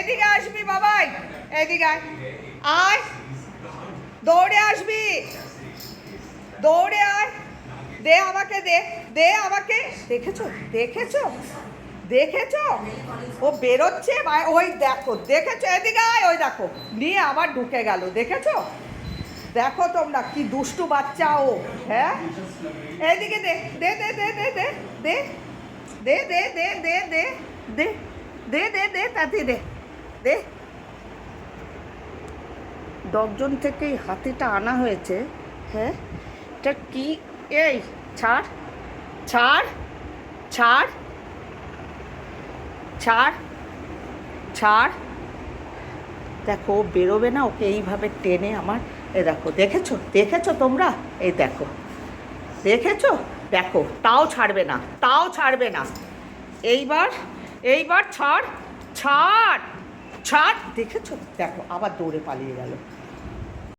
এদিকে আসবি বাবাই, এদিকে আয়, আয় দৌড়ে আসবি, দৌড়ে আয়, দে আমাকে, দে দে আমাকে। দেখেছো দেখেছো দেখেছো, ও বেরোচ্ছে, ওই দেখো দেখেছো, এদিকে আয়, ওই দেখো নিয়ে আবার ঢুকে গেল, দেখেছো? দেখো তোমরা কি দুষ্টু বাচ্চা ও। হ্যাঁ, এদিকে দে দে দে দে দে দে দে দে দে দে দে দে দে দে দে দে তাতে দে দে। 10জন থেকে এই হাতিটা আনা হয়েছে। হ্যাঁ, এটা কি? এই ছাড় ছাড় ছাড় ছাড় ছাড়। দেখো ও বেরোবে না, ওকে এইভাবে টেনে আমার, এ দেখো দেখেছো দেখেছো তোমরা, এই দেখো দেখেছো, দেখো তাও ছাড়বে না, তাও ছাড়বে না। এইবার এইবার ছাড় ছাড় ছাড়, দেখেছো? দেখো আবার দৌড়ে পালিয়ে গেল।